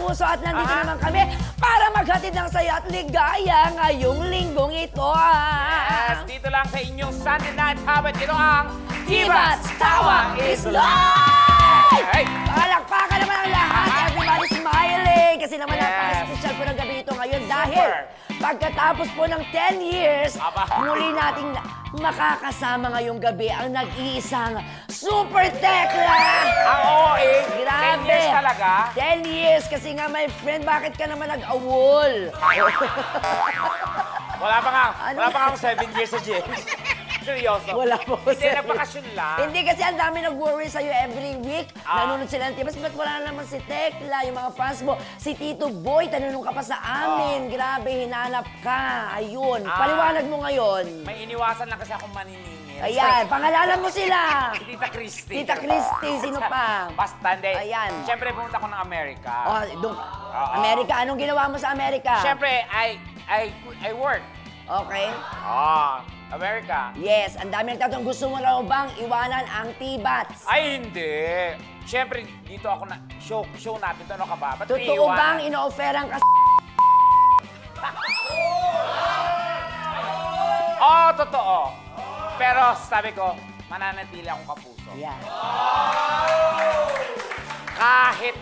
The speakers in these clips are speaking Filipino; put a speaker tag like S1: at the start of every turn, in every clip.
S1: kapuso at nandito naman kami para maghatid ng saya at ligaya ngayong linggong ito.
S2: Yes, dito lang sa inyong Sunday Night Habit. Ito ang Tibats Tawa is Live!
S1: Palakpakan naman ang lahat. Everybody smiling. Kasi naman napaka-special po ng gabi ito ngayon dahil pagkatapos po ng 10 years, muli nating makakasama ngayong gabi ang nag-iisang Super Tekla!
S2: Ang OA,
S1: Grabe!
S2: 10 years talaga?
S1: 10 years! Kasi nga, my friend, bakit ka naman nag-awol?
S2: Wala pa nga akong 7 years sa James. Seryoso?
S1: Wala po.
S2: Hindi, nagpakasyon lang.
S1: Hindi kasi ang dami nag-worry sa'yo every week. Nanonood sila ng Tibats. Ba't wala naman si Tekla, yung mga fans mo? Si Tito Boy, tanunong ka pa sa amin. Grabe, hinanap ka. Ayun. Paliwanag mo ngayon.
S2: May iniwasan lang kasi akong maniningil.
S1: Ayan, pangalanan mo sila.
S2: Si Tita Christy.
S1: Tita Christy, sino pa?
S2: Basta, hindi.
S1: Ayan.
S2: Siyempre, pumunta ako ng Amerika.
S1: Amerika, anong ginawa mo sa Amerika?
S2: Siyempre, I work.
S1: Okay.
S2: Amerika.
S1: Yes, ang dami nagtatanong, gusto mo raw bang iwanan ang Tibats?
S2: Ay, hindi. Siyempre, dito ako na, show natin ito. Ano ka ba? Ba't
S1: Totoo bang ino-offeran ka
S2: Oo, totoo. Pero sabi ko, mananatili akong kapuso.
S1: Yeah.
S2: Kahit,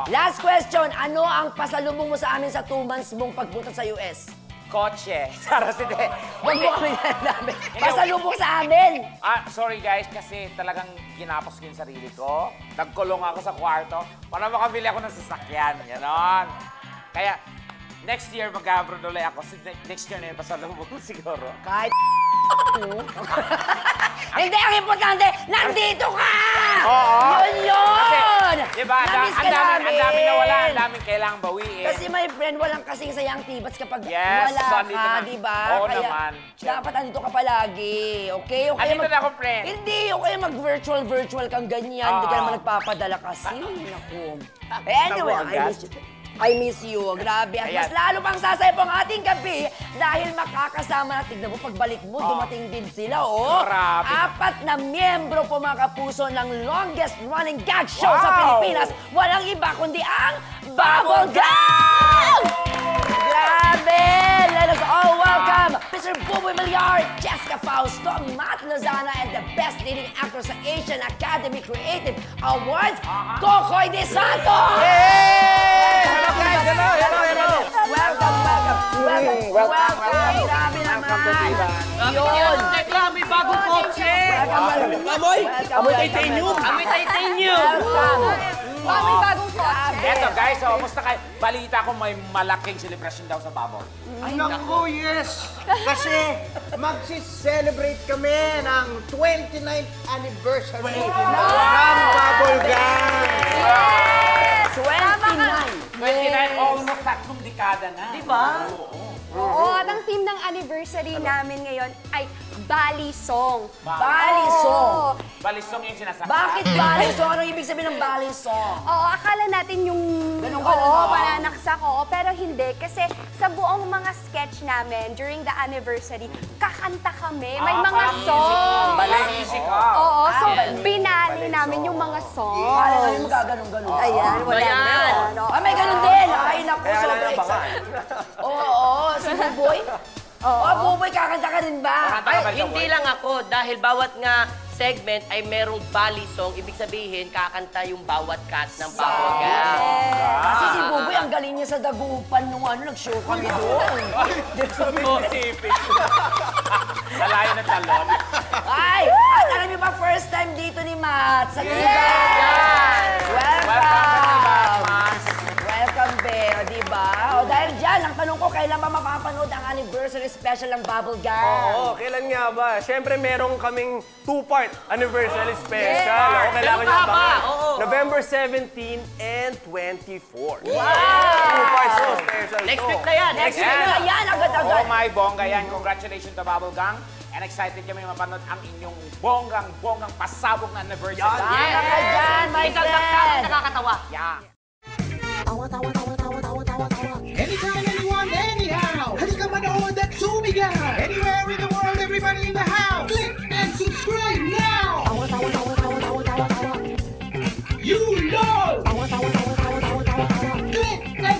S1: Last question, ano ang pasalubong mo sa amin sa 2 months mong pagpunta sa US?
S2: kotse. Saras hindi.
S1: Huwag mo kami namin. Pasalubong sa amin.
S2: Sorry guys, kasi talagang ginapos ko yung sarili ko. Nagkulong ako sa kwarto para makabili ako ng sasakyan. Ganon. Kaya, next year mag-abroad ulit ako. Next year na yung pasalubong siguro.
S1: Kahit hindi, ang importante, nandito ka!
S2: Oo.
S1: Yun!
S2: Kasi, diba, ang dami nawala, ang daming kailangang bawiin.
S1: Kasi my friend, walang kasing sayang Tibats kapag
S2: yes,
S1: wala ka, diba?
S2: Oo
S1: kaya,
S2: naman.
S1: dapat andito ka palagi, okay?
S2: Andito na ako, friend.
S1: Hindi, okay mag-virtual kang ganyan. Hindi ka naman nagpapadala kasi. Naku. Anyway, I miss you. Grabe. At mas lalo pang sasaya po ang ating gabi dahil makakasama na. Tignan mo, pagbalik mo, dumating din sila,
S2: Grabe.
S1: 4 na miyembro po mga kapuso ng longest running gag show sa Pilipinas. Walang iba kundi ang Bubble Gang! Grabe! Let us all welcome Mr. Buboy Villar, Jessica Fausto, Matt Lozana, and the best leading actor sa Asian Academy Creative Awards, Kokoy De Santos!
S2: Hello guys! Hello!
S1: Welcome! Grabe naman! Yun!
S3: Tekla, may bagong kotse!
S1: Amoy!
S3: Amoy titanium! Amoy titanium!
S1: May bagong kotse!
S2: Eto guys, musta kayo? Balita ko may malaking celebration daw sa Bubble.
S4: Ay, naku, yes! Kasi magsi-celebrate kami ng 29th anniversary ng Bubble Gang!
S1: 29!
S2: 29, almost 3 dekada na.
S3: Diba?
S5: Oo, at ang theme ng anniversary namin ngayon ay Bali Song.
S1: Bali Song!
S2: Balisong yung sinasabi.
S1: Bakit Bali Song? Anong ibig sabihin ng Bali Song?
S5: Oo, akala natin yung pananaksak, pero hindi. Kasi sa buong mga sketch namin during the anniversary, kakanta kami. May mga song.
S2: Balisik ka.
S5: Oo, so binali namin yung mga song.
S1: Kala namin magkaganong-ganon.
S5: Ayan, wala
S3: Ayan.
S5: na.
S1: May ganun din. Ay, naku, sobrang excited. Oo, si Buboy. Buboy, kakanta ka rin ba?
S3: Ay, hindi lang ako. Dahil bawat nga segment ay merong Bali song. Ibig sabihin, kakanta yung bawat cast ng Bubble Gang.
S1: Kasi si Buboy, ang galing niya sa dagupan nung nag-show kami doon.
S2: Sipit. Nalayo ng talon.
S1: Ay! At alam niyo ba, first time dito ni Matt sa Tibats. Welcome! Welcome, Be. O, diba? O, dahil dyan, ang tanong ko, kailan ba mapapanood ang anniversary special ng Bubble Gang?
S6: Oo, kailan nga ba? Siyempre, meron kaming 2-part anniversary special. Oo, kailangan nyo abangan. November 17 and 24. Wow! 2 parts so special.
S3: Next week na yan.
S1: Next week na yan, agad-agad.
S2: Oh my bongga yan. Congratulations to Bubble Gang. And excited kami mapanood ang inyong bonggang pasabog na anniversary.
S1: Tama ka dyan, my
S3: Isang
S1: friend.
S3: nakakatawa.
S2: Yeah.
S7: Anytime, anyone, anyhow. Halika manood at sumigaw. Anywhere in the world, everybody in the house. Click and subscribe now. You know. Click and